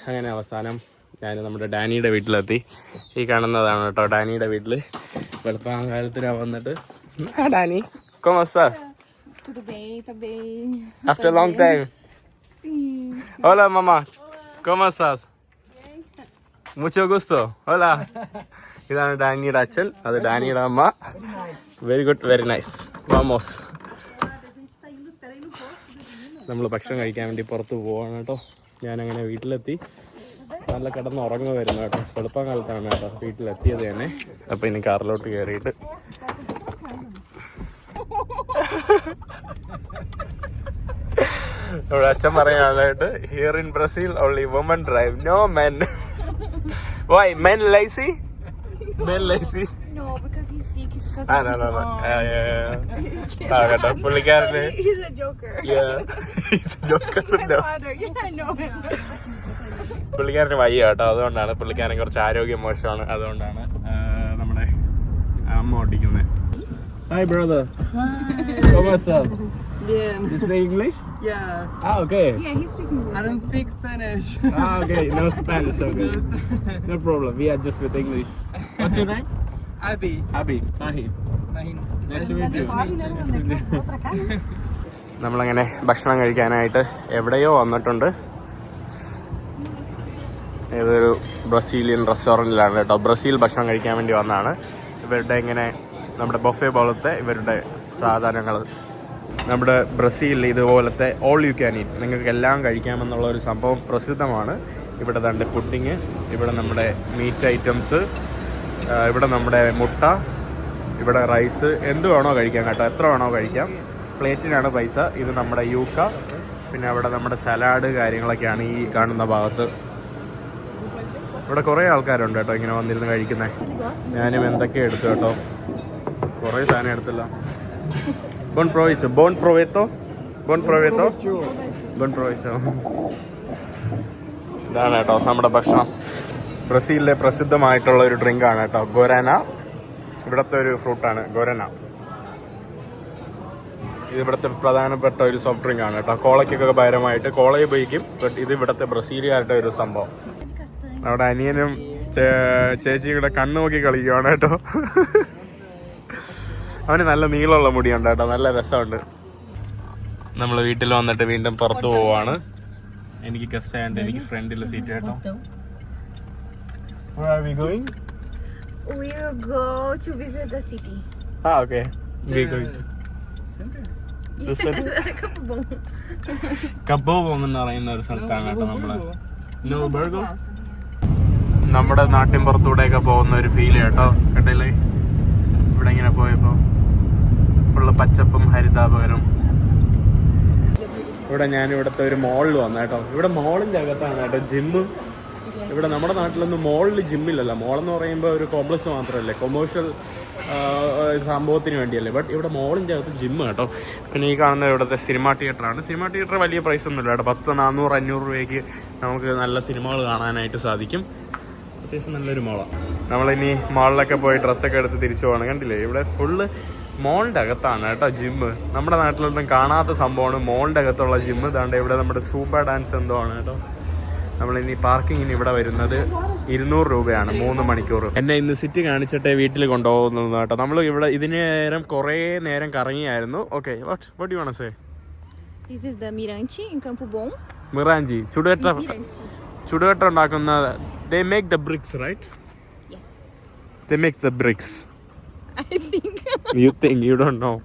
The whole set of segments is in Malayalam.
അങ്ങനെ അവസാനം ഞാൻ നമ്മുടെ ഡാനിയുടെ വീട്ടിലെത്തി. ഈ കാണുന്നതാണ് കേട്ടോ ഡാനിയുടെ വീട്ടിൽ. വെളുപ്പാൻ കാലത്തിന് വന്നിട്ട് Dani ¿cómo estás? Tudo bem, tá bem. After a long time. Sim. Hola mamá, ¿cómo estás? Mucho gusto. Hola. ഇതാണ് ഡാനിയുടെ അച്ഛൻ, അത് ഡാനിയുടെ അമ്മ. Very good, very nice. വാമോസ്. നമ്മൾ ഭക്ഷണം കഴിക്കാൻ വേണ്ടി പുറത്ത് പോവാണ് കേട്ടോ. ഞാനങ്ങനെ വീട്ടിലെത്തി. നല്ല കിടന്ന് ഉറങ്ങുമായിരുന്നു കേട്ടോ. വെളുപ്പം കാലത്താണ് കേട്ടോ വീട്ടിലെത്തിയത് തന്നെ. അപ്പോൾ ഇനി കാറിലോട്ട് കയറിയിട്ട് ഇവിടെ അച്ഛൻ പറയാനായിട്ട് here in Brazil only women drive, no men. Why men lazy? Men lazy? No, because he's sick. Because no. കേട്ടോ പുള്ളിക്കാരന്. He's a joker. He's a joker. My father, yeah, I know him. പുള്ളിക്കാരന് വയ്യ കേട്ടോ, അതുകൊണ്ടാണ്. പുള്ളിക്കാരൻ കുറച്ച് ആരോഗ്യം മോശമാണ്, അതുകൊണ്ടാണ് നമ്മുടെ അമ്മ ഓടിക്കുന്നത്. Hi brother. ¿Cómo estás? Bien. You speak English? Yeah. Okay. Yeah, he's speaking English. I don't speak Spanish. Okay. No Spanish. Okay. No problem. We adjust with English. What's your name? Abby. Abby. Mahin. Mahin. Nice to meet you. നമ്മളങ്ങനെ ഭക്ഷണം കഴിക്കാനായിട്ട് എവിടെയോ വന്നിട്ടുണ്ട്. ഏതൊരു ബ്രസീലിയൻ റെസ്റ്റോറൻറ്റിലാണ് കേട്ടോ. ബ്രസീൽ ഭക്ഷണം കഴിക്കാൻ വേണ്ടി വന്നതാണ്. ഇവരുടെ ഇങ്ങനെ നമ്മുടെ ബൊഫെ പോലത്തെ ഇവരുടെ സാധനങ്ങൾ. നമ്മുടെ ബ്രസീലിൽ ഇതുപോലത്തെ ഓൾ യു ക്യാൻ ഈറ്റ്, നിങ്ങൾക്ക് എല്ലാം കഴിക്കാമെന്നുള്ള ഒരു സംഭവം പ്രസിദ്ധമാണ്. ഇവിടെ തന്നെ പുഡിങ്, ഇവിടെ നമ്മുടെ മീറ്റ് ഐറ്റംസ്, ഇവിടെ നമ്മുടെ മുട്ട, ഇവിടെ റൈസ്, എന്ത് വേണോ കഴിക്കാം കേട്ടോ, എത്ര വേണോ കഴിക്കാം. പ്ലേറ്റിനാണ് പൈസ. ഇത് നമ്മുടെ യൂക്ക, പിന്നെ അവിടെ നമ്മുടെ സലാഡ് കാര്യങ്ങളൊക്കെയാണ് ഈ കാണുന്ന ഭാഗത്ത്. ഇവിടെ കുറേ ആൾക്കാരുണ്ട് കേട്ടോ ഇങ്ങനെ വന്നിരുന്ന് കഴിക്കുന്നത്. ഞാനും എന്തൊക്കെ എടുത്തു കേട്ടോ, കുറേ സാധനം എടുത്തില്ല. ബോൺ പ്രൊവിസോ, ബോൺ പ്രൊവേത്തോ, ബോൺ പ്രൊവേത്തോ, ബോൺ പ്രൊവിസോ. ഇതാണ് കേട്ടോ നമ്മുടെ ഭക്ഷണം. ബ്രസീലിലെ പ്രസിദ്ധമായിട്ടുള്ള ഒരു ഡ്രിങ്കാണ് കേട്ടോ ഗൊരാന. ഇവിടുത്തെ ഒരു ഫ്രൂട്ടാണ് ഗൊരാന. ഇത് ഇവിടുത്തെ പ്രധാനപ്പെട്ട ഒരു സോഫ്റ്റ് ഡ്രിങ്ക് ആണ് കേട്ടോ. കോളയ്ക്കൊക്കെ പകരമായിട്ട് കോള ഉപയോഗിക്കും. ബട്ട് ഇത് ഇവിടുത്തെ ബ്രസീലുകാരുടെ ഒരു സംഭവം. അവിടെ അനിയനും ചേച്ചിയും കൂടെ കണ്ണു നോക്കി കളിക്കുവാണ് കേട്ടോ. അവന് നല്ല നീളമുള്ള മുടിയുണ്ട് കേട്ടോ, നല്ല രസമുണ്ട്. നമ്മൾ വീട്ടിൽ വന്നിട്ട് വീണ്ടും പുറത്തു പോവാണ്. എനിക്ക് ഗസ്റ്റായതുകൊണ്ട് എനിക്ക് ഫ്രണ്ടിലെ സീറ്റ് കേട്ടോ. Where are we going? We'll go to visit the city. Okay. We going to the center. കബോബോ എന്ന് പറയുന്ന ഒരു സ്ഥലത്താണ് കേട്ടോ നമ്മള്. നോ ബർഗോ. നമ്മുടെ നാട്ടിൻപുറത്തൂടെയൊക്കെ പോകുന്ന ഒരു ഫീൽ കേട്ടോ. കേട്ടില്ലേ, ഇവിടെ ഇങ്ങനെ പോയപ്പോ ഫുള്ള് പച്ചപ്പും ഹരിതാപകരം. ഇവിടെ ഞാൻ ഇവിടുത്തെ ഒരു മോളിൽ വന്നു കേട്ടോ. ഇവിടെ മോളിൻ്റെ അകത്താണ് കേട്ടോ ജിമ്മ്. ഇവിടെ നമ്മുടെ നാട്ടിലൊന്നും മോളിൽ ജിമ്മില്ലല്ലോ. മോളെന്ന് പറയുമ്പോൾ ഒരു കോംപ്ലക്സ് മാത്രമല്ലേ, കൊമേഴ്ഷ്യൽ സംഭവത്തിന് വേണ്ടിയല്ലേ. ബട്ട് ഇവിടെ മോളിൻ്റെ അകത്ത് ജിമ്മ് കേട്ടോ. പിന്നെ ഈ കാണുന്ന ഇവിടുത്തെ സിനിമ തിയേറ്ററാണ്. സിനിമ തിയേറ്റർ വലിയ പ്രൈസ് ഒന്നുമില്ല കേട്ടോ. 10, 400, 500 രൂപയ്ക്ക് നമുക്ക് നല്ല സിനിമകൾ കാണാനായിട്ട് സാധിക്കും. അത്യാവശ്യം നല്ലൊരു മോളാണ്. നമ്മളിനി മോളിലൊക്കെ പോയി ഡ്രസ്സൊക്കെ എടുത്ത് തിരിച്ചു പോകണം. കണ്ടില്ലേ, ഇവിടെ ഫുള്ള് മോളിൻ്റെ അകത്താണ് കേട്ടോ ജിമ്മ്. നമ്മുടെ നാട്ടിലൊന്നും കാണാത്ത സംഭവമാണ് മോളിൻ്റെ അകത്തുള്ള ജിമ്മ്. ഇതാണ്ട് ഇവിടെ നമ്മുടെ സൂപ്പർ ഡാൻസ് എന്തോ ആണ് കേട്ടോ. നമ്മളിനി പാർക്കിങ്ങിന് ഇവിടെ വരുന്നത് 200 രൂപയാണ് 3 മണിക്കൂർ. എന്നെ ഇന്ന് സിറ്റി കാണിച്ചിട്ടേ വീട്ടിൽ കൊണ്ടുപോകുന്നത് കേട്ടോ. നമ്മൾ ഇവിടെ ഇതിന് നേരം കുറേ നേരം കറങ്ങിയായിരുന്നു. Okay, what do you want to say? This is the Mirante in Campo Bom. മിറാഞ്ചി ചുടുകട്ട ഉണ്ടാക്കുന്ന they make the bricks, right? Yes. They make the bricks. I think. You don't know.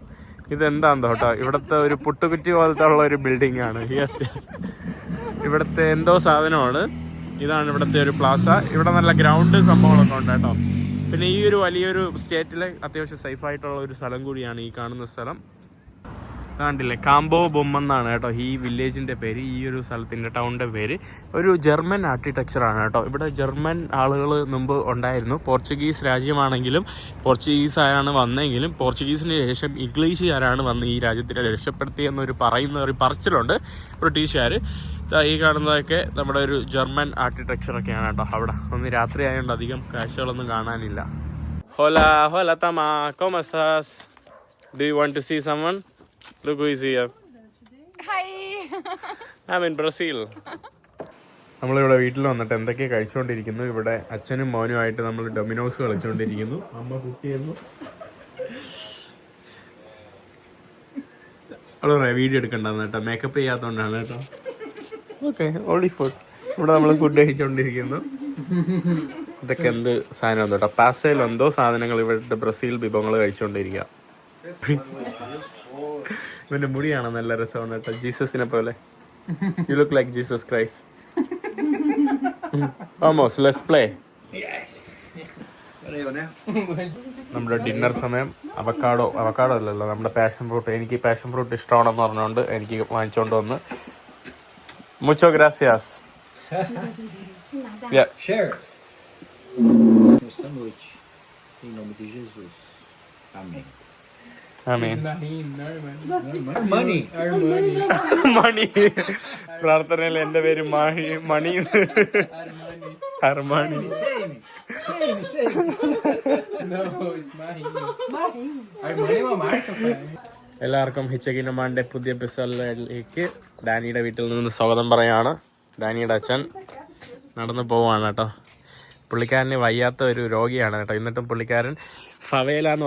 ഇതെന്താന്ന് കേട്ടോ, ഇവിടുത്തെ ഒരു പുട്ടുകുറ്റി പോലത്തെ ഉള്ള ഒരു ബിൽഡിംഗ് ആണ്. യെസ്, ഇവിടുത്തെ എന്തോ സാധനമാണ്. ഇതാണ് ഇവിടുത്തെ ഒരു പ്ലാസ. ഇവിടെ നല്ല ഗ്രൗണ്ട് സംഭവങ്ങളൊക്കെ ഉണ്ട് കേട്ടോ. പിന്നെ ഈ ഒരു വലിയൊരു സ്റ്റേറ്റിലെ അത്യാവശ്യം സേഫായിട്ടുള്ള ഒരു സ്ഥലം കൂടിയാണ് ഈ കാണുന്ന സ്ഥലം. കണ്ടില്ലേ, കാംബോ ബൊം എന്നാണ് കേട്ടോ ഈ വില്ലേജിൻ്റെ പേര്, ഈ ഒരു സ്ഥലത്തിൻ്റെ ടൗണിൻ്റെ പേര്. ഒരു ജർമ്മൻ ആർക്കിടെക്ചറാണ് കേട്ടോ. ഇവിടെ ജർമ്മൻ ആളുകൾ മുമ്പ് ഉണ്ടായിരുന്നു. പോർച്ചുഗീസ് രാജ്യമാണെങ്കിലും പോർച്ചുഗീസാണ് വന്നെങ്കിലും പോർച്ചുഗീസിന് ശേഷം ഇംഗ്ലീഷുകാരാണ് വന്ന് ഈ രാജ്യത്തിനെ രക്ഷപ്പെടുത്തിയെന്നൊരു പറയുന്ന ഒരു പറച്ചിലുണ്ട് ബ്രിട്ടീഷുകാർ. ഈ കാണുന്നതൊക്കെ നമ്മുടെ ഒരു ജർമ്മൻ ആർക്കിടെക്ചറൊക്കെയാണ് കേട്ടോ. അവിടെ ഒന്ന് രാത്രി ആയതുകൊണ്ട് അധികം കാഴ്ചകളൊന്നും കാണാനില്ല. ഹോല തമാ, ¿cómo estás? Do you want to see someone? Look who is here. Hi. I'm in Brazil. നമ്മളിവിടെ വീട്ടിൽ വന്നിട്ട് എന്തൊക്കെയാണ് കഴിച്ചുകൊണ്ടിരിക്കുന്നു. ഇവിടെ അച്ഛനും മോനുമായിട്ട് നമ്മൾ ഡൊമിനോസ് കളിച്ചുകൊണ്ടിരിക്കുന്നു. അമ്മ കുക്ക് ചെയ്യുന്നു. അവിടെ വീഡിയോ എടുക്കണ്ടെന്ന് കേട്ടോ, മേക്കപ്പ് ചെയ്യാത്തതുകൊണ്ടാണ് കേട്ടോ. Okay, only food. ഇവിടെ നമ്മൾ ഫുഡ് കഴിച്ചുകൊണ്ടിരിക്കുന്നു. ഇതൊക്കെ എന്ത് സാധനം കേട്ടോ, പാസയിൽ എന്തോ സാധനങ്ങൾ ഇവരുടെ ബ്രസീൽ വിഭവങ്ങൾ കഴിച്ചുകൊണ്ടിരിക്കുക. ഇവന്റെ മുടിയാണ് നല്ല രസമാണ് കേട്ടോ, ജീസസിനെ പോലെ. You look like Jesus Christ. Almost. Let's play. നമ്മുടെ ഡിന്നർ സമയം. അവക്കാഡോ അല്ലല്ലോ, നമ്മുടെ പാഷൻ ഫ്രൂട്ട്. എനിക്ക് പാഷൻ ഫ്രൂട്ട് ഇഷ്ടമാണെന്ന് പറഞ്ഞുകൊണ്ട് എനിക്ക് വാങ്ങിച്ചുകൊണ്ട് വന്ന്. മുച്ചോ ഗ്രാസിയാസ്. Share it. No sandwich. Em nome de Jesus. Amém. ആമീൻ. Money. മണി. പ്രാർത്ഥനയിൽ എന്റെ പേര് money. Armani. Same. No, it's Mahin. Armani é uma marca, pai. എല്ലാവർക്കും ഹിച്ചകിനമാന്റെ പുതിയ എപ്പിസോഡിലേക്ക് ഡാനിയുടെ വീട്ടിൽ നിന്ന് സ്വാഗതം പറയാണ്. ഡാനിയുടെ അച്ഛൻ നടന്നു പോവാണ് കേട്ടോ. പുള്ളിക്കാരന് വയ്യാത്ത ഒരു രോഗിയാണ് കേട്ടോ. എന്നിട്ടും പുള്ളിക്കാരൻ ഫവേല എന്ന്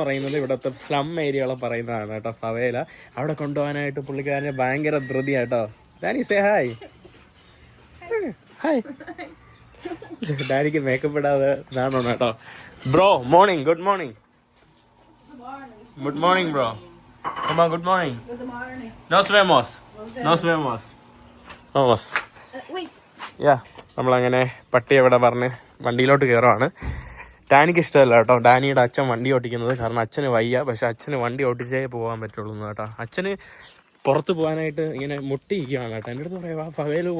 പറയുന്നത് ഇവിടുത്തെ സ്ലം ഏരിയകളെ പറയുന്നതാണ് കേട്ടോ, ഫവേല. അവിടെ കൊണ്ടുപോകാനായിട്ട് പുള്ളിക്കാരന് ഭയങ്കര ധൃതിയാട്ടോ. Dani say hi. ഹായ്. ഡാനിക്ക് മേക്കപ്പ് ഇടാതെ ഇതാണോ കേട്ടോ. Bro morning. Good morning. Good morning, bro. Come on, good morning. Good morning. Nos vemos. Vamos. Wait. Yeah. നമ്മളങ്ങനെ പട്ടി എവിടെ പറഞ്ഞ് വണ്ടിയിലോട്ട് കയറുവാണ്. ഡാനിക്ക് ഇഷ്ടമല്ല കേട്ടോ ഡാനിയുടെ അച്ഛൻ വണ്ടി ഓടിക്കുന്നത്. കാരണം അച്ഛന് വയ്യ. പക്ഷെ അച്ഛന് വണ്ടി ഓടിച്ചേ പോകാൻ പറ്റുള്ളൂ കേട്ടോ. അച്ഛന് പുറത്ത് പോകാനായിട്ട് ഇങ്ങനെ മുട്ടിയിരിക്കുകയാണ് കേട്ടോ. എൻ്റെ അടുത്ത് പറയാം, ഫവേല്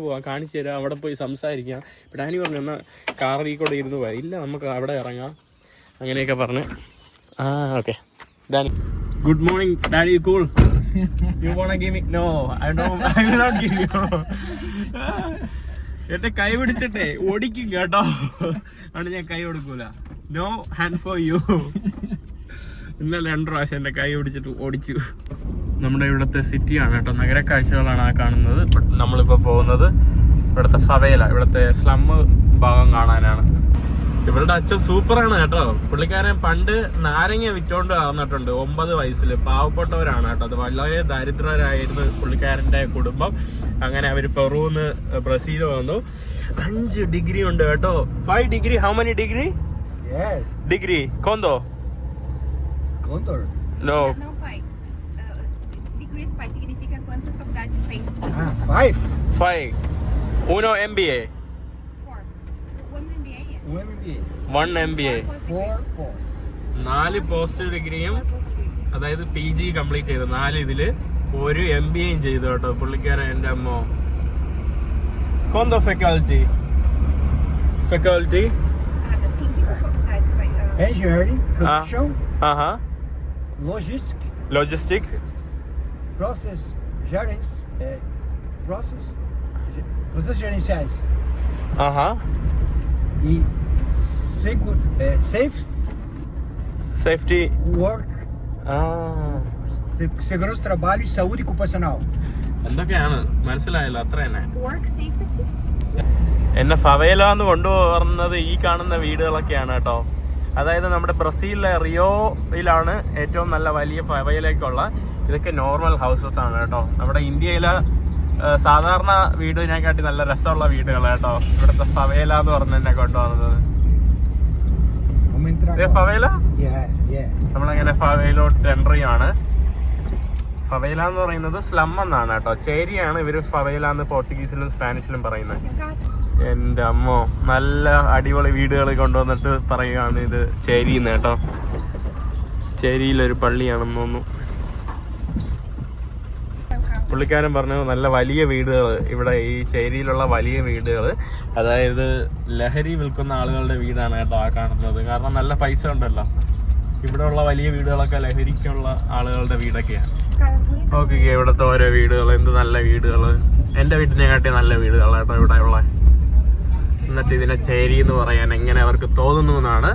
പോവാം കാണിച്ചു തരാം, അവിടെ പോയി സംസാരിക്കാം. ഇപ്പം ഡാനി പറഞ്ഞു എന്നാൽ കാറിൽ കൂടെ ഇരുന്ന് പോയാൽ ഇല്ല, നമുക്ക് അവിടെ ഇറങ്ങാം, അങ്ങനെയൊക്കെ പറഞ്ഞ്. Okay. Danny. Good morning, Daddy. Cool. You wanna give me? No, I will not give you. എന്റെ കൈ പിടിച്ചിട്ടേ ഓടിക്കും കേട്ടോ. അതുകൊണ്ട് ഞാൻ കൈ കൊടുക്കൂല. No hand for you. ഇന്നലെ 2 പ്രാവശ്യം എന്റെ കൈ പിടിച്ചിട്ട് ഓടിച്ചു. നമ്മുടെ ഇവിടുത്തെ സിറ്റിയാണ് കേട്ടോ, നഗര കാഴ്ചകളാണ് ആ കാണുന്നത്. നമ്മളിപ്പോ പോകുന്നത് ഇവിടുത്തെ ഫവേല, ഇവിടുത്തെ സ്ലം ഭാഗം കാണാനാണ്. ഇവരുടെ അച്ഛൻ സൂപ്പറാണ് കേട്ടോ. പുള്ളിക്കാരൻ പണ്ട് നാരങ്ങ വിറ്റോണ്ട് നടന്നിട്ടുണ്ട് 9 വയസ്സിൽ. പാവപ്പെട്ടവരാണ് കേട്ടോ, അത് വളരെ ദരിദ്രരായിരുന്നു പുള്ളിക്കാരന്റെ കുടുംബം. അങ്ങനെ അവർ പെറുന്ന് ബ്രസീൽ വന്നു. 5 ഡിഗ്രി ഉണ്ട് കേട്ടോ. 5 degree. How many degree? Yes. Degree കോന്തോ? Condor. No. Não, pai. Degrees, pai, significa quantas faculdades você fez? 5. 5. Uno MBA. 4. One MBA? 1 MBA. 1 MBA. 4 posts. 4 post ഡിഗ്രിയും, അതായത് PG കംപ്ലീറ്റ് ചെയ്തു. 4 ഇതില് 1 MBAയും ചെയ്തു കേട്ടോ പുള്ളിക്കാരൻ. എൻ്റെ അമ്മോ. കോന്തോ ഫെക്കൽറ്റി? Sim, 5 faculdades, pai. Engineering, production, logistics, process gerenciais e safety, work, segurança do trabalho e saúde ocupacional. എന്തൊക്കെയാണ് മനസ്സിലായല്ലോ, അത്ര തന്നെ. Work safety? എന്നെ ഫവേല എന്ന് കൊണ്ടുപോകുന്നത് ഈ കാണുന്ന വീടുകളൊക്കെയാണ് കേട്ടോ. അതായത് നമ്മുടെ ബ്രസീലിലെ റിയോയിലാണ് ഏറ്റവും നല്ല വലിയ ഫവേലയൊക്കെയുള്ള. ഇതൊക്കെ നോർമൽ ഹൗസസ് ആണ് കേട്ടോ. നമ്മുടെ ഇന്ത്യയിലെ സാധാരണ വീടിനെക്കാട്ടി നല്ല രസമുള്ള വീടുകൾ കേട്ടോ ഇവിടുത്തെ ഫവേല എന്ന് പറഞ്ഞ് എന്നെ കൊണ്ടുപോകുന്നത്. ഫവേല നമ്മളങ്ങനെ ഫവേലോട്ട് എൻട്രി ആണ്. ഫവേല എന്ന് പറയുന്നത് സ്ലം എന്നാണ് കേട്ടോ. ചേരിയാണ് ഇവര് ഫവേല എന്ന് പോർച്ചുഗീസിലും സ്പാനിഷിലും പറയുന്നത്. എൻ്റെ അമ്മോ, നല്ല അടിപൊളി വീടുകൾ കൊണ്ടുവന്നിട്ട് പറയുകയാണ് ഇത് ചേരിന്ന് കേട്ടോ. ചേരിയിലൊരു പള്ളിയാണെന്ന് തോന്നുന്നു. പുള്ളിക്കാരൻ പറഞ്ഞു നല്ല വലിയ വീടുകൾ ഇവിടെ, ഈ ചേരിയിലുള്ള വലിയ വീടുകൾ, അതായത് ലഹരി വിൽക്കുന്ന ആളുകളുടെ വീടാണ് കേട്ടോ ആ കാണുന്നത്. കാരണം നല്ല പൈസ ഉണ്ടല്ലോ. ഇവിടെ ഉള്ള വലിയ വീടുകളൊക്കെ ലഹരിക്കുള്ള ആളുകളുടെ വീടൊക്കെയാണ്. ഓക്കെ, ഇവിടുത്തെ ഓരോ വീടുകൾ എന്ത് നല്ല വീടുകൾ. എൻ്റെ വീട്ടിനെക്കാട്ടി നല്ല വീടുകൾ കേട്ടോ ഇവിടെ ഉള്ള. എന്നിട്ട് ഇതിനെ ചേരി എന്ന് പറയാൻ എങ്ങനെ അവർക്ക് തോന്നുന്നു എന്നാണ്.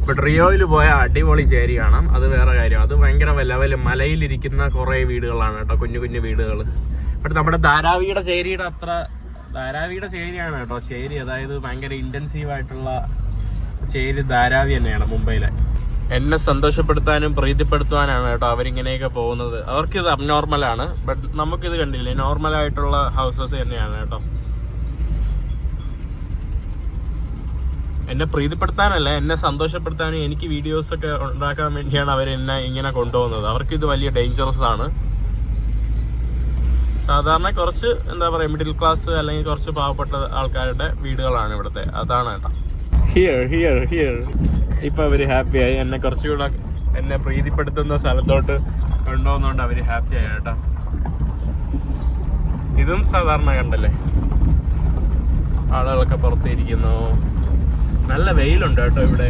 ബട്ട് റിയോയിൽ പോയ അടിപൊളി ചേരി കാണാം, അത് വേറെ കാര്യം. അത് ഭയങ്കര ലെവല് മലയിലിരിക്കുന്ന കുറേ വീടുകളാണ് കേട്ടോ, കുഞ്ഞു കുഞ്ഞു വീടുകൾ. ബട്ട് നമ്മുടെ ധാരാവിയുടെ ചേരിയുടെ അത്ര ധാരാവിയുടെ ചേരിയാണ് കേട്ടോ. ചേരി അതായത് ഭയങ്കര ഇന്റൻസീവ് ആയിട്ടുള്ള ചേരി ധാരാവി തന്നെയാണ് മുംബൈയിലെ. എന്നെ സന്തോഷപ്പെടുത്താനും പ്രീതിപ്പെടുത്തുവാനാണ് കേട്ടോ അവരിങ്ങനെയൊക്കെ പോകുന്നത്. അവർക്കിത് അബ്നോർമലാണ്, ബട്ട് നമുക്കിത് കണ്ടില്ലേ നോർമൽ ആയിട്ടുള്ള ഹൗസസ് തന്നെയാണ് കേട്ടോ. എന്നെ പ്രീതിപ്പെടുത്താനല്ല, എന്നെ സന്തോഷപ്പെടുത്താനും എനിക്ക് വീഡിയോസ് ഒക്കെ ഉണ്ടാക്കാൻ വേണ്ടിയാണ് അവരെന്നെ ഇങ്ങനെ കൊണ്ടുപോകുന്നത്. അവർക്കിത് വലിയ ഡേഞ്ചറസ് ആണ്. സാധാരണ കുറച്ച് എന്താ പറയുക മിഡിൽ ക്ലാസ് അല്ലെങ്കിൽ കുറച്ച് പാവപ്പെട്ട ആൾക്കാരുടെ വീടുകളാണ് ഇവിടുത്തെ. അതാണ് കേട്ടോ. ഹിയർ ഇപ്പൊ അവര് ഹാപ്പിയായി. എന്നെ കുറച്ചുകൂടെ എന്നെ പ്രീതിപ്പെടുത്തുന്ന സ്ഥലത്തോട്ട് കൊണ്ടുപോകുന്നോണ്ട് അവര് ഹാപ്പിയായി കേട്ടോ. ഇതും സാധാരണ കണ്ടല്ലേ, ആളുകളൊക്കെ പുറത്തിരിക്കുന്നു. നല്ല വെയിലുണ്ട് കേട്ടോ ഇവിടെ.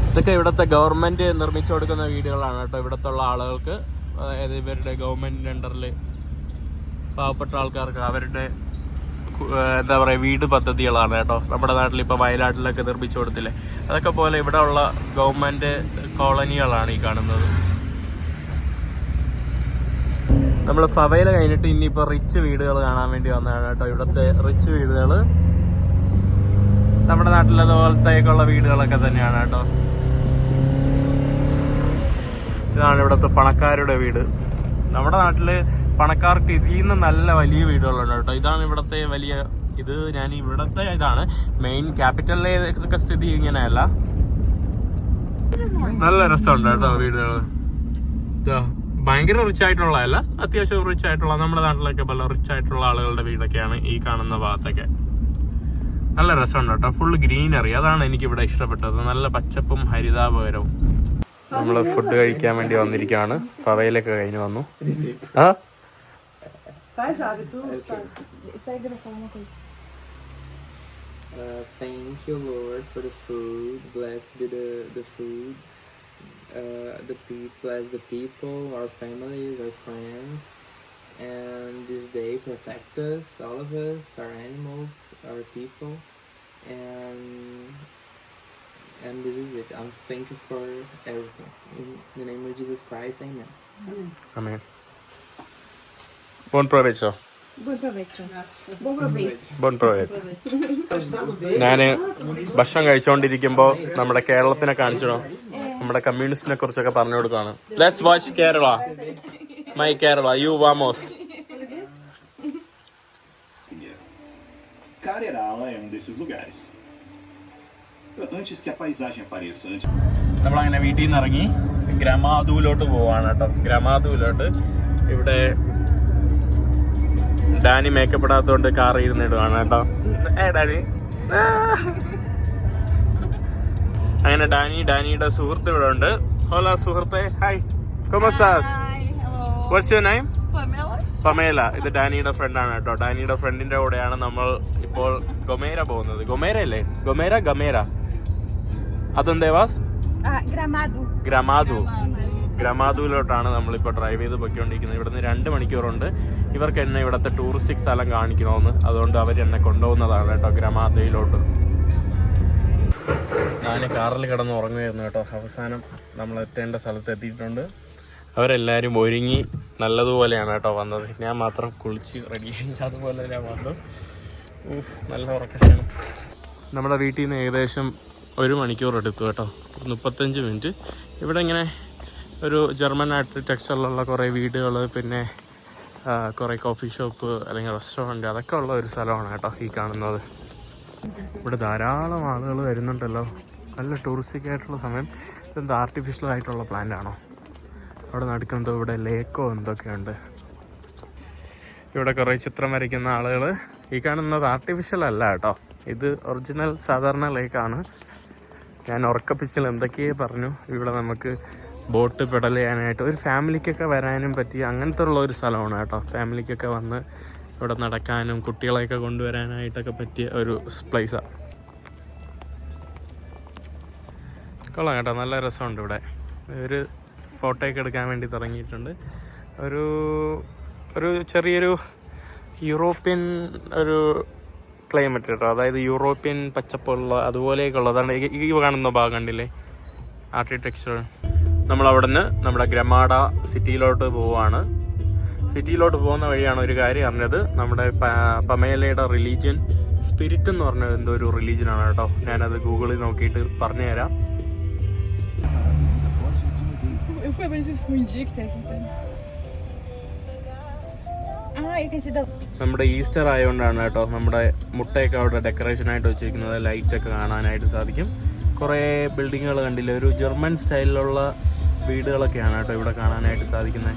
ഇതൊക്കെ ഇവിടുത്തെ ഗവൺമെന്റ് നിർമ്മിച്ചു കൊടുക്കുന്ന വീടുകളാണ് കേട്ടോ ഇവിടത്തെ ഉള്ള ആളുകൾക്ക്. അതായത് ഇവരുടെ ഗവൺമെന്റിന്റെ അണ്ടറിൽ പാവപ്പെട്ട ആൾക്കാർക്ക് അവരുടെ എന്താ പറയുക വീട് പദ്ധതികളാണ് കേട്ടോ. നമ്മുടെ നാട്ടിൽ ഇപ്പോൾ വയനാട്ടിലൊക്കെ നിർമ്മിച്ചു കൊടുത്തില്ലേ, അതൊക്കെ പോലെ ഇവിടെ ഉള്ള ഗവൺമെന്റ് കോളനികളാണ് ഈ കാണുന്നത്. നമ്മൾ ഫവേല കഴിഞ്ഞിട്ട് ഇനിയിപ്പോൾ റിച്ച് വീടുകൾ കാണാൻ വേണ്ടി വന്നതാണ് കേട്ടോ. ഇവിടുത്തെ റിച്ച് വീടുകൾ നമ്മുടെ നാട്ടിലതുപോലത്തേക്കുള്ള വീടുകളൊക്കെ തന്നെയാണ് കേട്ടോ. ഇതാണ് ഇവിടുത്തെ പണക്കാരുടെ വീട്. നമ്മുടെ നാട്ടില് പണക്കാർക്ക് ഇതിന്ന് നല്ല വലിയ വീടുകളുണ്ട് കേട്ടോ. ഇതാണ് ഇവിടുത്തെ വലിയ ഇത്. ഞാൻ ഇവിടുത്തെ ഇതാണ് മെയിൻ ക്യാപിറ്റലിലൊക്കെ സ്ഥിതി ഇങ്ങനെയല്ല. നല്ല രസമുണ്ട് കേട്ടോ വീടുകൾ. ഭയങ്കര റിച്ച് ആയിട്ടുള്ളതല്ല, അത്യാവശ്യം റിച്ച് ആയിട്ടുള്ള നമ്മുടെ നാട്ടിലൊക്കെ പല റിച്ച് ആയിട്ടുള്ള ആളുകളുടെ വീടൊക്കെയാണ് ഈ കാണുന്ന ഭാഗത്തൊക്കെ. നല്ല രസമുണ്ട് കേട്ടോ. ഫുള്ള് ഗ്രീനറി, അതാണ് എനിക്ക് ഇവിടെ ഇഷ്ടപ്പെട്ടത്. നല്ല പച്ചപ്പും ഹരിതാപകരവും. നമ്മള് ഫുഡ് കഴിക്കാൻ വേണ്ടി വന്നിരിക്കുകയാണ്. ഫവേലൊക്കെ കഴിഞ്ഞ് വന്നു. Thank you, Lord, for the food. Blessed be the food. Bless the people, our families, our friends. And this day, protect us, all of us, our animals, our people. And this is it. I'm thankful for everything. In the name of Jesus Christ, amen. Amen. Buon provecho. Buon provecho. Buon provecho. Buon provecho. ഞാൻ ഭക്ഷണം കഴിച്ചുകൊണ്ടിരിക്കുമ്പോൾ നമ്മുടെ കേരളത്തിനെ കാണിച്ചോ, നമ്മുടെ കമ്മ്യൂണിസ്റ്റിനെ കുറിച്ചൊക്കെ പറഞ്ഞു കൊടുക്കുകയാണ്. Let's watch Kerala, my Kerala, you വാമോസ്. Carerala é desses lugares. Antes que a paisagem apareça, നമ്മളങ്ങനെ വീട്ടിൽ നിന്ന് ഇറങ്ങി ഗ്രമാദുവിലോട്ട് പോവാണ് കേട്ടോ. ഗ്രമാദുവിലോട്ട് ഇവിടെ ഡാനി മേക്കപ്പ് ഇടാത്തോണ്ട് കാർ ഇരുന്നിടുവാണ് കേട്ടോ. ഡാനി അങ്ങനെ ഡാനിയുടെ സുഹൃത്ത് ഇവിടെ ഉണ്ട്. ഹോല സുഹൃത്തെ, ഹായ്, കൊമസ്താസ്? What's your name? പമേല. ഇത് ഡാനിയുടെ ഫ്രണ്ടാണ് കേട്ടോ. ഡാനിയുടെ ഫ്രണ്ടിന്റെ കൂടെയാണ് നമ്മൾ ഇപ്പോൾ ഗൊമേര പോകുന്നത്. ഗൊമേര അല്ലേ? ഗമേര അതെന്തേ വാസ്? ഗ്രമാദുവിലോട്ടാണ് നമ്മളിപ്പോൾ ഡ്രൈവ് ചെയ്ത് പൊയ്ക്കൊണ്ടിരിക്കുന്നത്. ഇവിടുന്ന് 2 മണിക്കൂറുണ്ട്. ഇവർക്ക് എന്നെ ഇവിടുത്തെ ടൂറിസ്റ്റിക് സ്ഥലം കാണിക്കണമെന്ന്, അതുകൊണ്ട് അവർ എന്നെ കൊണ്ടുപോകുന്നതാണ് കേട്ടോ ഗ്രമാദയിലോട്ട്. ഞാൻ കാറിൽ കിടന്ന് ഉറങ്ങുമായിരുന്നു കേട്ടോ. അവസാനം നമ്മൾ എത്തേണ്ട സ്ഥലത്ത് എത്തിയിട്ടുണ്ട്. അവരെല്ലാവരും ഒരുങ്ങി നല്ലതുപോലെയാണ് കേട്ടോ വന്നത്. ഞാൻ മാത്രം കുളിച്ച് റെഡിയായി അതുപോലെ ഞാൻ വന്നു. നല്ല ഉറക്കമാണ്. നമ്മുടെ വീട്ടിൽ നിന്ന് ഏകദേശം 1 മണിക്കൂർ എടുത്തു കേട്ടോ. 35 മിനിറ്റ്. ഇവിടെ ഇങ്ങനെ ഒരു ജർമ്മൻ ആർക്കിടെക്ചറിലുള്ള കുറേ വീടുകൾ, പിന്നെ കുറേ കോഫി ഷോപ്പ് അല്ലെങ്കിൽ റെസ്റ്റോറൻറ്റ്, അതൊക്കെ ഉള്ള ഒരു സ്ഥലമാണ് കേട്ടോ ഈ കാണുന്നത്. ഇവിടെ ധാരാളം ആളുകൾ വരുന്നുണ്ടല്ലോ. നല്ല ടൂറിസ്റ്റിക് ആയിട്ടുള്ള സമയം. ഇതെന്താ ആർട്ടിഫിഷ്യൽ ആയിട്ടുള്ള പ്ലാന്റ് ആണോ? അവിടെ നടക്കുന്നത് ഇവിടെ ലേക്കോ എന്തൊക്കെയുണ്ട്. ഇവിടെ കുറേ ചിത്രം വരയ്ക്കുന്ന ആളുകൾ. ഈ കാണുന്നത് ആർട്ടിഫിഷ്യൽ അല്ല കേട്ടോ, ഇത് ഒറിജിനൽ സാധാരണ ലേക്കാണ്. ഞാൻ ഉറക്കപ്പിച്ചിൽ എന്തൊക്കെയോ പറഞ്ഞു. ഇവിടെ നമുക്ക് ബോട്ട് പെഡൽ ചെയ്യാനായിട്ട്, ഒരു ഫാമിലിക്കൊക്കെ വരാനും പറ്റി അങ്ങനത്തെ ഉള്ള ഒരു സ്ഥലമാണ് കേട്ടോ. ഫാമിലിക്കൊക്കെ വന്ന് ഇവിടെ നടക്കാനും കുട്ടികളെയൊക്കെ കൊണ്ടുവരാനായിട്ടൊക്കെ പറ്റിയ ഒരു പ്ലേസാണ്. കൊള്ളാം കേട്ടോ, നല്ല രസമുണ്ട് ഇവിടെ. ഒരു ഫോട്ടോയൊക്കെ എടുക്കാൻ വേണ്ടി തുടങ്ങിയിട്ടുണ്ട്. ഒരു ചെറിയൊരു യൂറോപ്യൻ ഒരു ക്ലൈമറ്റ് കേട്ടോ. അതായത് യൂറോപ്യൻ പച്ചപ്പുള്ള അതുപോലെയൊക്കെ ഉള്ളതാണ് ഈ കാണുന്ന ഭാഗം. കണ്ടില്ലേ ആർക്കിടെക്ചർ. നമ്മളവിടെ നിന്ന് നമ്മുടെ ഗ്രമാഡ സിറ്റിയിലോട്ട് പോവുകയാണ്. സിറ്റിയിലോട്ട് പോകുന്ന വഴിയാണ് ഒരു കാര്യം അറിഞ്ഞത്. നമ്മുടെ പമേലയുടെ റിലീജിയൻ സ്പിരിറ്റ് എന്ന് പറഞ്ഞ എന്തോ ഒരു റിലീജിയനാണ് കേട്ടോ. ഞാനത് ഗൂഗിളിൽ നോക്കിയിട്ട് പറഞ്ഞുതരാം. നമ്മുടെ ഈസ്റ്റർ ആയതുകൊണ്ടാണ് കേട്ടോ നമ്മുടെ മുട്ടയൊക്കെ അവിടെ ഡെക്കറേഷൻ ആയിട്ട് വെച്ചിരിക്കുന്നത്. ലൈറ്റൊക്കെ കാണാനായിട്ട് സാധിക്കും. കുറേ ബിൽഡിങ്ങുകൾ കണ്ടില്ലേ, ഒരു ജർമ്മൻ സ്റ്റൈലിലുള്ള വീടുകളൊക്കെയാണ് കേട്ടോ ഇവിടെ കാണാനായിട്ട് സാധിക്കുന്നത്.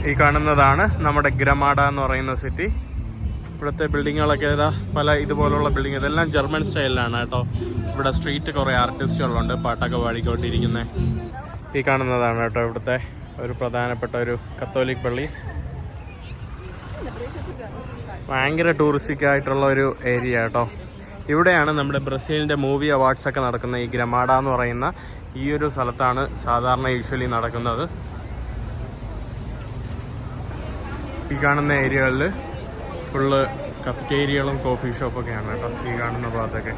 ഈ കാണുന്നതാണ് നമ്മുടെ ഗ്രമാഡ എന്ന് പറയുന്ന സിറ്റി. ഇവിടുത്തെ ബിൽഡിങ്ങുകളൊക്കെ ഇതാ പല ഇതുപോലുള്ള ബിൽഡിങ്, ഇതെല്ലാം ജർമ്മൻ സ്റ്റൈലിലാണ് കേട്ടോ. ഇവിടെ സ്ട്രീറ്റ് കുറേ ആർട്ടിസ്റ്റുകളുണ്ട് പാട്ടൊക്കെ പാടിക്കൊണ്ടിരിക്കുന്നത്. ഈ കാണുന്നതാണ് കേട്ടോ ഇവിടുത്തെ ഒരു പ്രധാനപ്പെട്ട ഒരു കത്തോലിക് പള്ളി. ഭയങ്കര ടൂറിസ്റ്റിക് ആയിട്ടുള്ള ഒരു ഏരിയ കേട്ടോ. ഇവിടെയാണ് നമ്മുടെ ബ്രസീലിൻ്റെ മൂവി അവാർഡ്സ് ഒക്കെ നടക്കുന്ന ഈ ഗ്രമാഡ എന്ന് പറയുന്ന ഈ ഒരു സ്ഥലത്താണ് സാധാരണ യൂഷ്വലി നടക്കുന്നത്. ഈ കാണുന്ന ഏരിയകളിൽ ഫുള്ള് കഫ്റ്റേരിയകളും കോഫി ഷോപ്പൊക്കെയാണ് കേട്ടോ ഈ കാണുന്ന ഭാഗത്തൊക്കെ.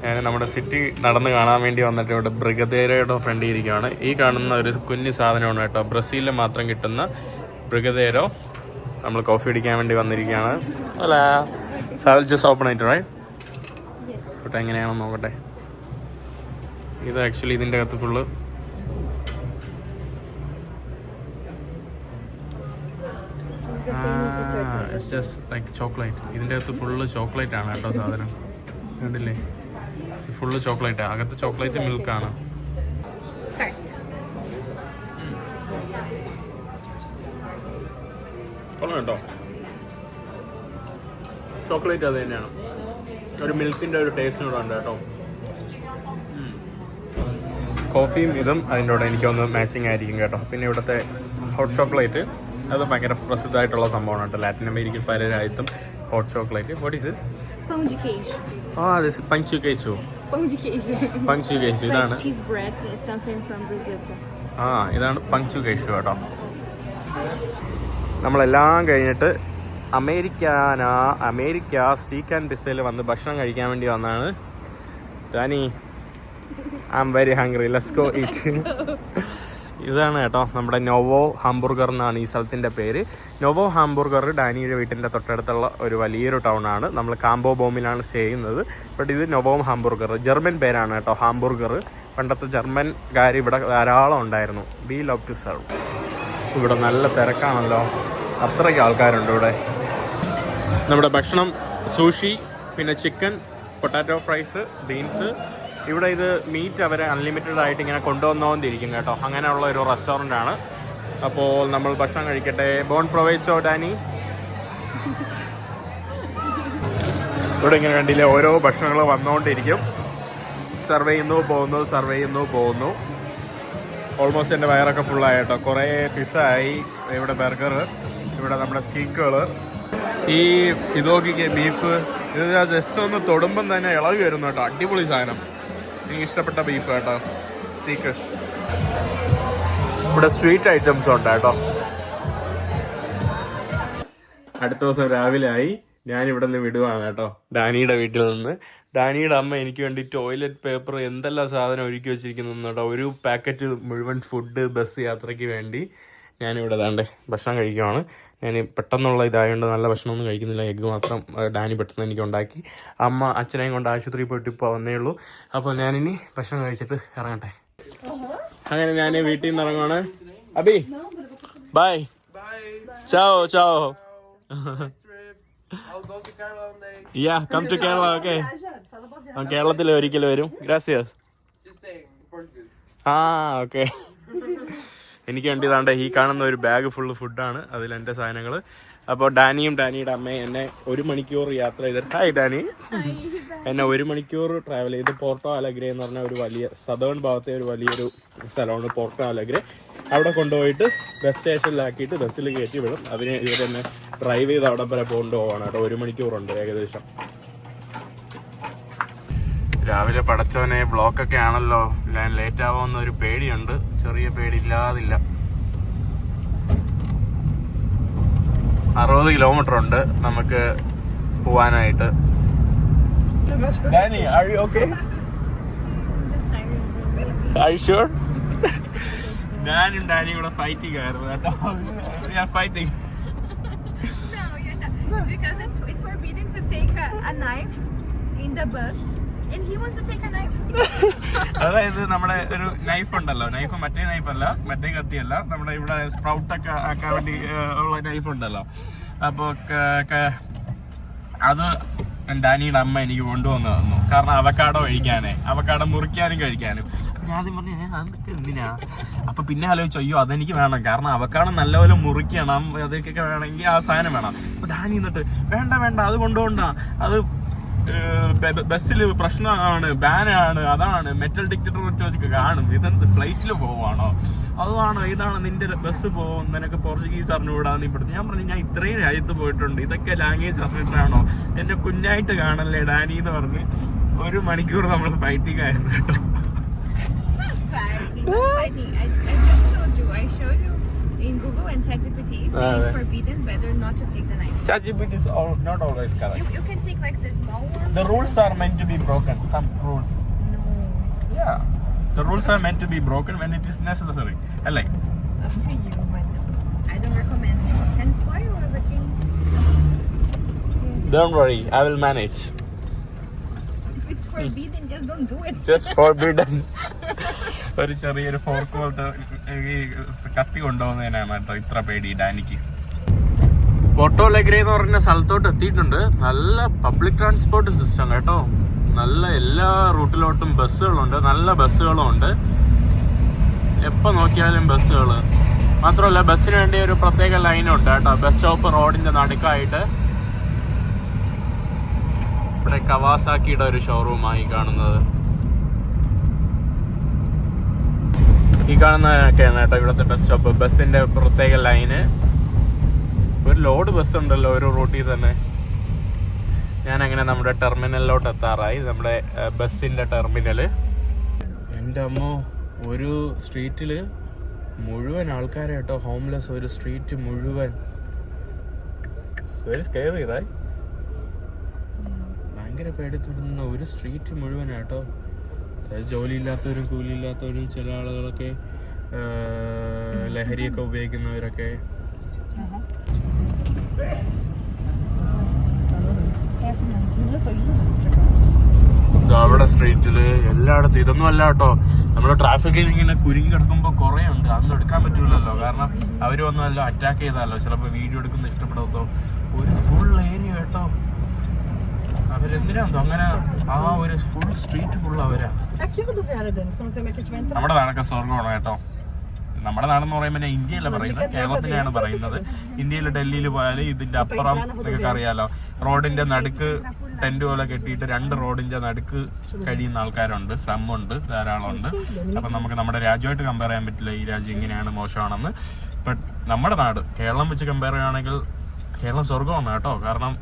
ഞാൻ നമ്മുടെ സിറ്റി നടന്ന് കാണാൻ വേണ്ടി വന്നിട്ട് ഇവിടെ ബ്രിഗദേരയുടെ ഫ്രണ്ടിൽ ഇരിക്കുകയാണ്. ഈ കാണുന്ന ഒരു കുഞ്ഞു സാധനമാണ് കേട്ടോ, ബ്രസീലിൽ മാത്രം കിട്ടുന്ന ബ്രിഗദേരോ. നമ്മൾ കോഫി അടിക്കാൻ വേണ്ടി വന്നിരിക്കുകയാണ്. അല്ല ജസ്റ്റ് ഓപ്പൺ ആയിട്ട് റൈറ്റ്. ഇവിടെ എങ്ങനെയാണെന്ന് നോക്കട്ടെ. ഇത് ആക്ച്വലി ഇതിൻ്റെ അകത്ത് full it's just like chocolate. ഇതിൻ്റെ അകത്ത് ഫുള്ള് ചോക്ലേറ്റ് ആണ് കേട്ടോ സാധനം. കണ്ടില്ലേ, ഫുള്ള് ചോക്ലേറ്റ്. അകത്ത് ചോക്ലേറ്റ് മിൽക്കാണ്. കൊള്ളാം കേട്ടോ, ചോക്ലേറ്റ് അത് തന്നെയാണ്. ഒരു മിൽക്കിൻ്റെ ഒരു ടേസ്റ്റും കൂടെ ഉണ്ട് കേട്ടോ. കോഫിയും ഇതും അതിൻ്റെ കൂടെ എനിക്കൊന്ന് മാച്ചിങ് ആയിരിക്കും കേട്ടോ. പിന്നെ ഇവിടുത്തെ ഹോട്ട് ചോക്ലേറ്റ് അത് ഭയങ്കര പ്രസിദ്ധമായിട്ടുള്ള സംഭവമാണ് കേട്ടോ. ലാറ്റിൻ അമേരിക്കയിൽ പല രാജ്യത്തും hot chocolate. What is this? Pão de queijo. This പങ് ചു കേശു. Pão de queijo. പങ് ചു കേശു ഇതാണ്. Cheese bread. It's something from Brazil too. ഇതാണ് പങ് ചു കേശു കേട്ടോ. നമ്മളെല്ലാം കഴിഞ്ഞിട്ട് അമേരിക്ക സ്റ്റീക്ക് ആൻഡ് പിസയിൽ വന്ന് ഭക്ഷണം കഴിക്കാൻ വേണ്ടി വന്നതാണ്. Danny, I am very hungry, let's go eat. ഇതാണ് കേട്ടോ നമ്മുടെ നോവോ ഹാംബുർഗർ എന്നാണ് ഈ സ്ഥലത്തിൻ്റെ പേര്. നോവോ ഹാംബുർഗർ ഡാനിയുടെ വീട്ടിൻ്റെ തൊട്ടടുത്തുള്ള ഒരു വലിയൊരു ടൗണാണ്. നമ്മൾ കാംബോ ബോമിലാണ് സ്റ്റേ ചെയ്യുന്നത്. ബട്ട് ഇത് നോവോ ഹാംബുർഗർ, ജർമ്മൻ പേരാണ് കേട്ടോ ഹാംബുർഗർ. പണ്ടത്തെ ജർമ്മൻകാർ ഇവിടെ ധാരാളം ഉണ്ടായിരുന്നു. We love to serve. ഇവിടെ നല്ല തിരക്കാണല്ലോ, അത്രയ്ക്ക് ആൾക്കാരുണ്ട് ഇവിടെ. നമ്മുടെ ഭക്ഷണം സൂഷി, പിന്നെ ചിക്കൻ, പൊട്ടാറ്റോ ഫ്രൈസ്, ബീൻസ്. ഇവിടെ ഇത് മീറ്റ് അവർ അൺലിമിറ്റഡ് ആയിട്ട് ഇങ്ങനെ കൊണ്ടുവന്നുകൊണ്ടിരിക്കും കേട്ടോ. അങ്ങനെയുള്ള ഒരു റെസ്റ്റോറൻ്റ് ആണ്. അപ്പോൾ നമ്മൾ ഭക്ഷണം കഴിക്കട്ടെ. ബോൺ പ്രൊവൈച്ചോ ഡാനി. ഇവിടെ ഇങ്ങനെ കണ്ടില്ലേ, ഓരോ ഭക്ഷണങ്ങൾ വന്നുകൊണ്ടിരിക്കും. സർവ് ചെയ്യുന്നു പോകുന്നു. ഓൾമോസ്റ്റ് എൻ്റെ വയറൊക്കെ ഫുള്ളായി കേട്ടോ. കുറേ പിസ്സ ആയി, ഇവിടെ ബർഗർ, ഇവിടെ നമ്മുടെ സ്റ്റീക്കുകൾ. ഈ ഇതൊക്കെ ബീഫ്, ഇത് ജസ്റ്റ് ഒന്ന് തൊടുമ്പം തന്നെ ഇളകി വരുന്നു കേട്ടോ. അടിപൊളി സാധനം, എനിക്ക് ഇഷ്ടപ്പെട്ട ബീഫ് കേട്ടോ, സ്റ്റീക്ക്. ഇവിടെ സ്വീറ്റ് ഐറ്റംസ് ഉണ്ട് കേട്ടോ. അടുത്ത ദിവസം രാവിലെ ആയി, ഞാനിവിടെ നിന്ന് വിടുവാണ് കേട്ടോ ഡാനിയുടെ വീട്ടിൽ നിന്ന്. ഡാനിയുടെ അമ്മ എനിക്ക് വേണ്ടി ടോയ്ലറ്റ് പേപ്പർ എന്തെല്ലാം സാധനം ഒരുക്കി വെച്ചിരിക്കുന്നു കേട്ടോ. ഒരു പാക്കറ്റ് മുഴുവൻ ഫുഡ് ബസ് യാത്രയ്ക്ക് വേണ്ടി. ഞാനിവിടെ ദാണ്ടേ ഭക്ഷണം കഴിക്കുവാണ്. ഞാൻ പെട്ടെന്നുള്ള ഇതായതുകൊണ്ട് നല്ല ഭക്ഷണമൊന്നും കഴിക്കുന്നില്ല. എഗ്ഗ് മാത്രം ഡാനി പെട്ടെന്ന് എനിക്ക് ഉണ്ടാക്കി. അമ്മ അച്ഛനെയും കൊണ്ട് ആശുപത്രിയിൽ പോയിട്ട് ഇപ്പോൾ വന്നേ ഉള്ളൂ. അപ്പോൾ ഞാനിനി ഭക്ഷണം കഴിച്ചിട്ട് ഇറങ്ങട്ടെ. അങ്ങനെ ഞാൻ വീട്ടിൽ നിന്ന് ഇറങ്ങുവാണ്. അബി ബൈ. ചാओ. Yeah, come to Kerala, okay. കേരളത്തിൽ ഒരിക്കലും വരും. ഗ്രാസിയസ്. ഓക്കെ. എനിക്ക് വേണ്ടി ഇതാണ്ട് ഈ കാണുന്ന ഒരു ബാഗ് ഫുള്ള് ഫുഡാണ്, അതിലെൻ്റെ സാധനങ്ങൾ. അപ്പോൾ ഡാനിയുടെ അമ്മയും എന്നെ 1 മണിക്കൂർ യാത്ര ചെയ്തിട്ട്, ഹായ് ഡാനി, എന്നെ 1 മണിക്കൂർ ട്രാവൽ ചെയ്ത് പോർട്ടോ അലഗ്രെ എന്ന് പറഞ്ഞ ഒരു വലിയ സദേൺ ഭാഗത്തെ ഒരു വലിയൊരു സ്ഥലമാണ് പോർട്ടോ അലഗ്രെ. അവിടെ കൊണ്ടുപോയിട്ട് ബസ് സ്റ്റേഷനിലാക്കിയിട്ട് ബസ്സിൽ കയറ്റി വിടും. അതിന് ഇവരെന്നെ ഡ്രൈവ് ചെയ്ത് അവിടെ വരെ കൊണ്ടുപോവാണ് കേട്ടോ. 1 മണിക്കൂറുണ്ട് ഏകദേശം. രാവിലെ പടച്ചവനെ ബ്ലോക്കൊക്കെ ആണല്ലോ, ഞാൻ ലേറ്റ് ആവുമെന്ന് ഒരു പേടിയുണ്ട്. ചെറിയ പേടി ഇല്ലാതില്ല. 60 കിലോമീറ്റർ ഉണ്ട് നമുക്ക് പോവാനായിട്ട്. Danny, are you okay? Are you sure? ഞാനും ഡാനിയും കൂടെ ഫൈറ്റിംഗ് ആയിരുന്നു കേട്ടോ. Fighting. No, you're not. It's because it's forbidden to take a knife in the bus, and he wants to take a knife. അതായത് നമ്മുടെ ഒരു നൈഫ് ഉണ്ടല്ലോ, നൈഫ് മറ്റേ നൈഫല്ല, മറ്റേ കത്തിയല്ല, നമ്മുടെ ഇവിടെ സ്പ്രൗട്ട് ഒക്കെ ആക്കാൻ വേണ്ടി ഉള്ള നൈഫ് ഉണ്ടല്ലോ. അപ്പോൾ അത് ഡാനിയുടെ അമ്മ എനിക്ക് കൊണ്ടുവന്ന് തന്നു. കാരണം അവക്കാടോ കഴിക്കാനേ, അവക്കാടോ മുറിക്കാനും കഴിക്കാനും. ഞാൻ ആദ്യം പറഞ്ഞു അതൊക്കെ എന്തിനാ. അപ്പൊ പിന്നെ ആലോചിച്ചു, അയ്യോ അതെനിക്ക് വേണം, കാരണം അവക്കാടോ നല്ലപോലെ മുറിക്കണം, അതൊക്കെ വേണമെങ്കിൽ ആ സാധനം വേണം. അപ്പൊ ഡാനി എന്നിട്ട് വേണ്ട വേണ്ട അത് കൊണ്ടുപോണ്ട, അത് ബസ്സിൽ പ്രശ്നമാണ്, ബാനാണ്, അതാണ് മെറ്റൽ ടിക്കറ്റ് ചോദിച്ച് കാണും, ഇതെന്ത് ഫ്ലൈറ്റിൽ പോവാണോ, അതാണ് ഇതാണ് നിന്റെ ബസ് പോകും, നിനക്ക് പോർച്ചുഗീസ് അറിഞ്ഞുകൂടാന്ന് ഇവിടുത്തെ. ഞാൻ പറഞ്ഞു ഞാൻ ഇത്രയും രാജ്യത്ത് പോയിട്ടുണ്ട്, ഇതൊക്കെ ലാംഗ്വേജ് അറിഞ്ഞിട്ടാണോ, എന്നെ കുഞ്ഞായിട്ട് കാണല്ലേ ഡാനി എന്ന് പറഞ്ഞ് 1 മണിക്കൂർ നമ്മൾ ഫൈറ്റിംഗ് ആയിരുന്നു കേട്ടോ. Fighting. I just told you. I showed you in Google and ChatGPT. It's forbidden, better not to take the knife. ChatGPT is not always correct. You can take like the small one. The rules are meant to be broken. Some rules. No. Yeah. The rules are meant to be broken when it is necessary. Like. Up to you, but I don't recommend. Can spoil everything. Don't worry, I will manage. If it's forbidden, just don't do it. Just forbidden. ഒരു ചെറിയൊരു ഫോർക്ക് പോലത്തെ ഈ കത്തി കൊണ്ടുപോകുന്നതിനാണ് കേട്ടോ ഇത്ര പേടി ഡാനിക്ക്. പോർട്ടോ അലെഗ്രെ എന്ന് പറഞ്ഞ സ്ഥലത്തോട്ട് എത്തിയിട്ടുണ്ട്. നല്ല പബ്ലിക് ട്രാൻസ്പോർട്ട് സിസ്റ്റം കേട്ടോ. നല്ല എല്ലാ റൂട്ടിലോട്ടും ബസ്സുകളുണ്ട്, നല്ല ബസ്സുകളും ഉണ്ട്. എപ്പോൾ നോക്കിയാലും ബസ്സുകൾ മാത്രമല്ല, ബസ്സിന് വേണ്ടി ഒരു പ്രത്യേക ലൈനുണ്ട് കേട്ടോ. ബസ് സ്റ്റോപ്പ് റോഡിന്റെ നടുക്കായിട്ട്. ഇവിടെ കവാസാക്കിയുടെ ഒരു ഷോറൂമായി കാണുന്നത്. ഈ കാണുന്നതൊക്കെയാണ് കേട്ടോ ഇവിടുത്തെ ബസ് സ്റ്റോപ്പ്. ബസ്സിന്റെ പ്രത്യേക ലൈന്. ഒരു ലോഡ് ബസ് ഉണ്ടല്ലോ ഒരു റൂട്ടിൽ തന്നെ. ഞാനങ്ങനെ നമ്മുടെ ടെർമിനലിലോട്ട് എത്താറായി, നമ്മുടെ ബസ്സിന്റെ ടെർമിനല്. എൻ്റെ അമ്മോ, ഒരു സ്ട്രീറ്റില് മുഴുവൻ ആൾക്കാരെ കേട്ടോ, ഹോംലെസ്. ഒരു സ്ട്രീറ്റ് മുഴുവൻ. Very scary right. ഭയങ്കര പേടിത്തുടങ്ങുന്ന ഒരു സ്ട്രീറ്റ് മുഴുവൻ കേട്ടോ. ജോലിയില്ലാത്തവരും കൂലിയില്ലാത്തവരും ചില ആളുകളൊക്കെ ലഹരിയൊക്കെ ഉപയോഗിക്കുന്നവരൊക്കെ. അവിടെ സ്ട്രീറ്റില് എല്ലായിടത്തും ഇതൊന്നും അല്ല കേട്ടോ. നമ്മുടെ ട്രാഫിക്കിൽ ഇങ്ങനെ കുരുങ്ങി കിടക്കുമ്പോൾ കുറേ ഉണ്ട്, അതൊന്നും എടുക്കാൻ പറ്റൂലല്ലോ. കാരണം അവര് വന്നല്ലോ അറ്റാക്ക് ചെയ്താലോ, ചിലപ്പോൾ വീഡിയോ എടുക്കുന്ന ഇഷ്ടപ്പെടാത്തോ. ഒരു ഫുൾ ഏരിയ കേട്ടോ. അവരെന്തിനാന്തോ അങ്ങനെ ആ ഒരു ഫുൾ സ്ട്രീറ്റ് ഫുൾ അവരാ. നമ്മുടെ നാടൊക്കെ സ്വർഗമാണ് കേട്ടോ. നമ്മുടെ നാടെന്ന് പറയുമ്പോൾ ഇന്ത്യയിലെ പറയുന്നത്, കേരളത്തിലാണ് പറയുന്നത്. ഇന്ത്യയിൽ ഡൽഹിയിൽ പോയാലും ഇതിന്റെ അപ്പുറം നിങ്ങൾക്ക് അറിയാലോ, റോഡിന്റെ നടുക്ക് ടെന്റ് പോലെ കെട്ടിയിട്ട് 2 റോഡിന്റെ നടുക്ക് കഴിയുന്ന ആൾക്കാരുണ്ട്. ശ്രമമുണ്ട്, ധാരാളം ഉണ്ട്. അപ്പൊ നമുക്ക് നമ്മുടെ രാജ്യമായിട്ട് കമ്പയർ ചെയ്യാൻ പറ്റില്ല ഈ രാജ്യം ഇങ്ങനെയാണ് മോശമാണെന്ന്. ബട്ട് നമ്മുടെ നാട് കേരളം വെച്ച് കമ്പയർ ചെയ്യുകയാണെങ്കിൽ കേരളം സ്വർഗമാണ് കേട്ടോ. കാരണം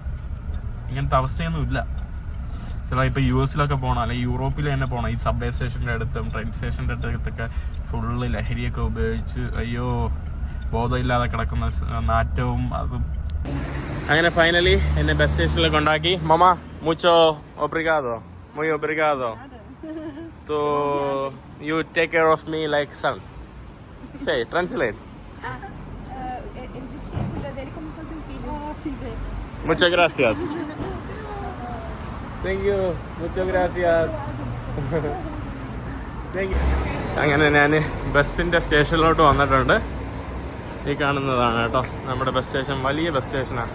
ഇങ്ങനത്തെ അവസ്ഥയൊന്നും ഇല്ല. ചില ഇപ്പോൾ US പോകണം, അല്ലെങ്കിൽ യൂറോപ്പിൽ തന്നെ പോകണം, ഈ സബ്വേ സ്റ്റേഷൻ്റെ അടുത്തും ട്രെയിൻ സ്റ്റേഷൻ്റെ അടുത്തൊക്കെ ഫുള്ള് ലഹരിയൊക്കെ ഉപയോഗിച്ച് അയ്യോ ബോധമില്ലാതെ കിടക്കുന്ന നാറ്റവും അതും. അങ്ങനെ ഫൈനലി എന്നെ ബസ് സ്റ്റേഷനിൽ കൊണ്ടാക്കി. മമ മുച്ചോ ഒബ്രിഗാദോ, muy obrigado. So you take care of me like son. Say, translate. Ele disse que cuida dele como se fosse um filho. Muchas gracias. Thank you. Muchas gracias. Thank you. അങ്ങനെ ഞാൻ ബസ്സിൻ്റെ സ്റ്റേഷനിലോട്ട് വന്നിട്ടുണ്ട്. ഈ കാണുന്നതാണ് കേട്ടോ നമ്മുടെ ബസ് സ്റ്റേഷൻ. വലിയ ബസ് സ്റ്റേഷനാണ്.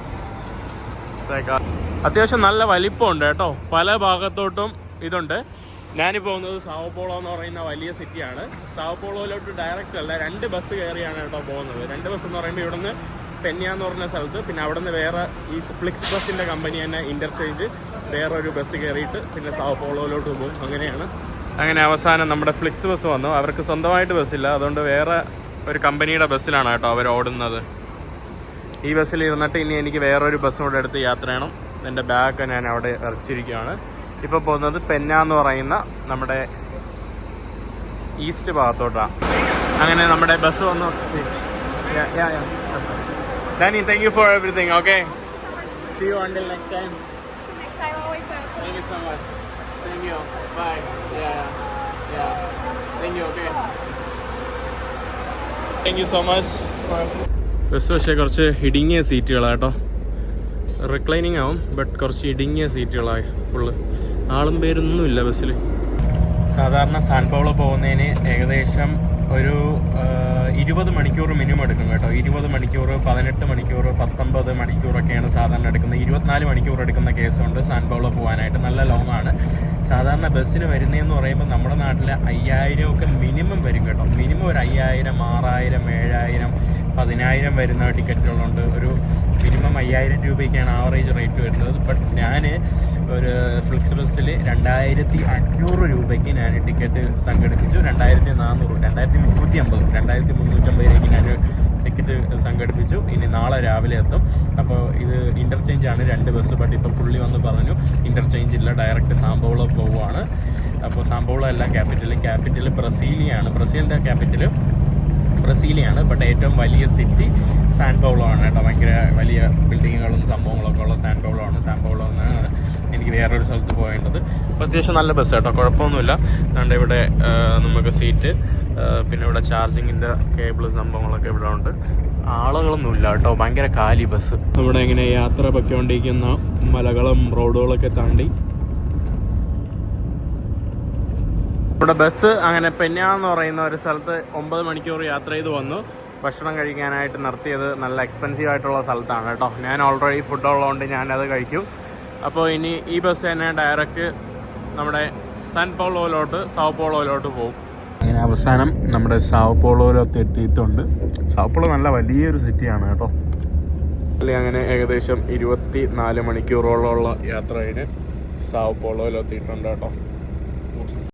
അത്യാവശ്യം നല്ല വലിപ്പമുണ്ട് കേട്ടോ. പല ഭാഗത്തോട്ടും ഇതുണ്ട്. ഞാനിപ്പോൾ പോകുന്നത് സാവോപോളോ എന്ന് പറയുന്ന വലിയ സിറ്റിയാണ്. സാവോപോളോയിലോട്ട് ഡയറക്റ്റ് അല്ല, 2 ബസ് കയറിയാണ് കേട്ടോ പോകുന്നത്. 2 ബസ് എന്ന് പറയുമ്പോൾ ഇവിടുന്ന് പെന്യ എന്ന് പറഞ്ഞ സ്ഥലത്ത്, പിന്നെ അവിടെ നിന്ന് വേറെ ഈ ഫ്ലിക്സ് ബസ്സിൻ്റെ കമ്പനി തന്നെ ഇൻ്റർചേഞ്ച് വേറൊരു ബസ് കയറിയിട്ട് പിന്നെ സാവോപോളോയിലോട്ട് പോകും. അങ്ങനെയാണ്. അങ്ങനെ അവസാനം നമ്മുടെ ഫ്ലിക്സ് ബസ് വന്നു. അവർക്ക് സ്വന്തമായിട്ട് ബസ്സില്ല, അതുകൊണ്ട് വേറെ ഒരു കമ്പനിയുടെ ബസ്സിലാണ് കേട്ടോ അവർ ഓടുന്നത്. ഈ ബസ്സിൽ ഇരുന്നിട്ട് ഇനി എനിക്ക് വേറൊരു ബസ്സിനോട് എടുത്ത് യാത്ര ചെയ്യണം. എൻ്റെ ബാഗ് ഞാൻ അവിടെ ഇറച്ചിരിക്കുകയാണ്. ഇപ്പോൾ പോകുന്നത് പെന്ന എന്ന് പറയുന്ന നമ്മുടെ ഈസ്റ്റ് ഭാഗത്തോട്ടാണ്. അങ്ങനെ നമ്മുടെ ബസ് വന്നു. Danny, thank you for everything, okay? See you until next time. Next time I'll wake up. Thank you so much. Thank you. Bye. Yeah. Thank you. Okay. Thank you so much. Bus പക്ഷേ കുറച്ച് ഇടുങ്ങിയ സീറ്റുകളാട്ടോ. റിക്ലൈനിങ് ആവും, ബട്ട് കുറച്ച് ഇടുങ്ങിയ സീറ്റുകളായി ഫുള്ള്. ആളും പേരൊന്നുമില്ല ബസ്സിൽ. സാധാരണ സാൻ പൗളോ പോകുന്നതിന് ഏകദേശം ഒരു 20 മണിക്കൂർ മിനിമം എടുക്കും കേട്ടോ. 20 മണിക്കൂർ, 18 മണിക്കൂർ, 19 മണിക്കൂറൊക്കെയാണ് സാധാരണ എടുക്കുന്നത്. 24 മണിക്കൂർ എടുക്കുന്ന കേസുണ്ട് സാൻ പൗളോ പോകാനായിട്ട്. നല്ല ലോങ് ആണ്. സാധാരണ ബസ്സിന് വരുന്നതെന്ന് പറയുമ്പോൾ നമ്മുടെ നാട്ടിൽ 5000 ഒക്കെ മിനിമം വരും കേട്ടോ. മിനിമം ഒരു 5000, 6000, 7000, 10000 വരുന്ന ടിക്കറ്റുകളുണ്ട്. ഒരു മിനിമം 5000 രൂപയ്ക്കാണ് ആവറേജ് റേറ്റ് വരുന്നത്. ബട്ട് ഞാൻ ഒരു ഫ്ലിക്സ് ബസ്സിൽ 2500 രൂപയ്ക്ക് ഞാൻ ടിക്കറ്റ് സംഘടിപ്പിച്ചു. 2400, 2350 ഞാൻ ടിക്കറ്റ് സംഘടിപ്പിച്ചു. ഇനി നാളെ രാവിലെ എത്തും. അപ്പോൾ ഇത് ഇൻ്റർചേഞ്ച് ആണ് 2 ബസ്. ബട്ട് ഇപ്പം പുള്ളി വന്ന് പറഞ്ഞു ഇൻ്റർചേഞ്ച് ഇല്ല, ഡയറക്റ്റ് സാൻ പൗളോ പോവുകയാണ്. അപ്പോൾ സാൻ പൗളോ അല്ല ക്യാപിറ്റൽ ബ്രസീലിയാണ്. ബ്രസീലിൻ്റെ ക്യാപിറ്റൽ ബ്രസീലിയാണ്. ബട്ട് ഏറ്റവും വലിയ സിറ്റി സാൻ പൗളോ ആണ് കേട്ടോ. ഭയങ്കര വലിയ ബിൽഡിങ്ങുകളും സംഭവങ്ങളൊക്കെ ഉള്ള സാൻ പൗളോ ആണ്. സാൻ പൗളോ എന്നാണ് എനിക്ക് വേറൊരു സ്ഥലത്ത് പോകേണ്ടത്. അപ്പോൾ അത്യാവശ്യം നല്ല ബസ് കേട്ടോ, കുഴപ്പമൊന്നുമില്ല. അതുകൊണ്ട് ഇവിടെ നമുക്ക് സീറ്റ്, പിന്നെ ഇവിടെ ചാർജിങ്ങിൻ്റെ കേബിൾ സംഭവങ്ങളൊക്കെ ഇവിടെ ഉണ്ട്. ആളുകളൊന്നുമില്ല കേട്ടോ, ഭയങ്കര കാലി ബസ്. നമ്മുടെ ഇങ്ങനെ യാത്ര പൊയ്ക്കൊണ്ടിരിക്കുന്ന മലകളും റോഡുകളൊക്കെ താണ്ടി ഇവിടെ ബസ് അങ്ങനെ പെന്നാന്ന് പറയുന്ന ഒരു സ്ഥലത്ത് 9 മണിക്കൂർ യാത്ര ചെയ്ത് വന്നു. ഭക്ഷണം കഴിക്കാനായിട്ട് നിർത്തിയത് നല്ല എക്സ്പെൻസീവ് ആയിട്ടുള്ള സ്ഥലത്താണ് കേട്ടോ. ഞാൻ ഓൾറെഡി ഫുഡ് ഉള്ളതുകൊണ്ട് ഞാനത് കഴിക്കും. അപ്പോൾ ഇനി ഈ ബസ് തന്നെ ഡയറക്റ്റ് നമ്മുടെ സാൻ പൗളോയിലോട്ട്, സാവോ പോളോയിലോട്ട് പോകും. അങ്ങനെ അവസാനം നമ്മുടെ സാവോ പോളോയിലോട്ട് എത്തിയിട്ടുണ്ട്. സാവോ പോളോ നല്ല വലിയൊരു സിറ്റിയാണ് കേട്ടോ. അങ്ങനെ ഏകദേശം 24 മണിക്കൂറോളമുള്ള യാത്ര കഴിഞ്ഞ് സാവോ പോളോയിലെത്തിയിട്ടുണ്ട് കേട്ടോ.